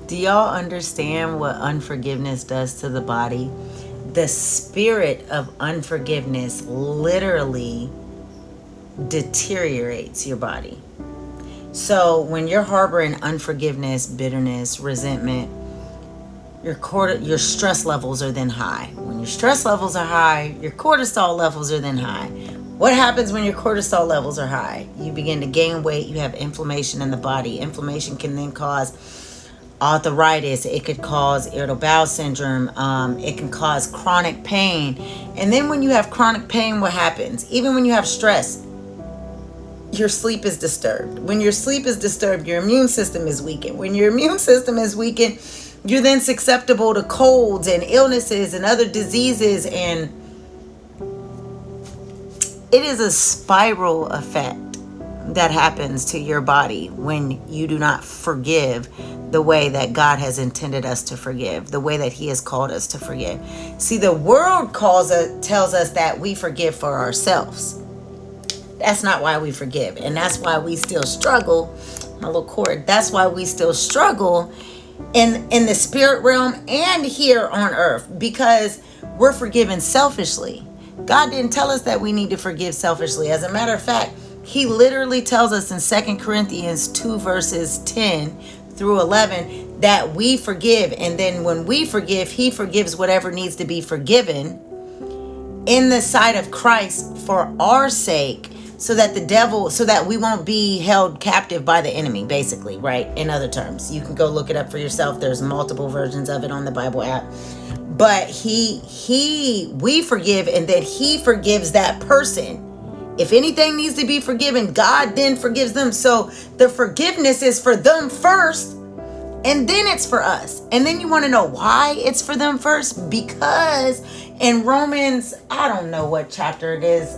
Do y'all understand what unforgiveness does to the body? The spirit of unforgiveness literally deteriorates your body. So when you're harboring unforgiveness, bitterness, resentment, your stress levels are then high. When your stress levels are high, your cortisol levels are then high. What happens when your cortisol levels are high? You begin to gain weight. You have inflammation in the body. Inflammation can then cause arthritis. It could cause irritable bowel syndrome. It can cause chronic pain. And then when you have chronic pain, what happens? Even when you have stress, your sleep is disturbed. When your sleep is disturbed, your immune system is weakened. When your immune system is weakened, you're then susceptible to colds and illnesses and other diseases. And it is a spiral effect that happens to your body when you do not forgive the way that God has intended us to forgive, the way that He has called us to forgive. See, the world tells us that we forgive for ourselves. That's not why we forgive. And that's why we still struggle. My little cord. That's why we still struggle in the spirit realm and here on earth, because we're forgiven selfishly. God didn't tell us that we need to forgive selfishly. As a matter of fact, He literally tells us in 2 Corinthians 2 verses 10 through 11 that we forgive. And then when we forgive, He forgives whatever needs to be forgiven in the sight of Christ for our sake, so that we won't be held captive by the enemy, basically, right? In other terms, you can go look it up for yourself. There's multiple versions of it on the Bible app. But we forgive, and then He forgives that person. If anything needs to be forgiven, God then forgives them. So the forgiveness is for them first, and then it's for us. And then you want to know why it's for them first? Because in Romans, I don't know what chapter it is.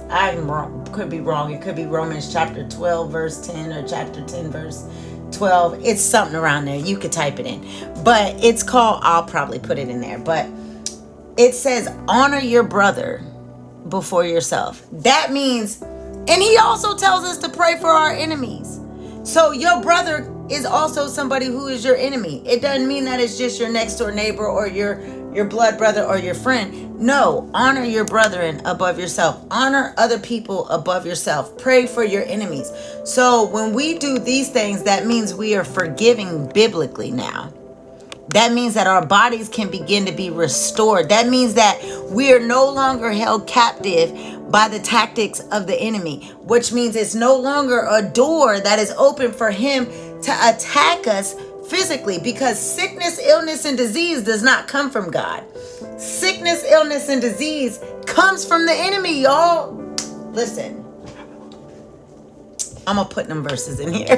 Could be wrong. It could be Romans chapter 12, verse 10, or chapter 10, verse 12. It's something around there. You could type it in. But it's called, I'll probably put it in there. But it says, honor your brother before yourself. That means, and He also tells us to pray for our enemies. So your brother is also somebody who is your enemy. It doesn't mean that it's just your next door neighbor or your blood brother or your friend. No, honor your brethren above yourself. Honor other people above yourself. Pray for your enemies. So when we do these things, that means we are forgiving biblically now. That means that our bodies can begin to be restored. That means that we are no longer held captive by the tactics of the enemy, which means it's no longer a door that is open for him to attack us physically, because sickness, illness, and disease does not come from God. Sickness, illness, and disease comes from the enemy, y'all. Listen, I'm going to put them verses in here.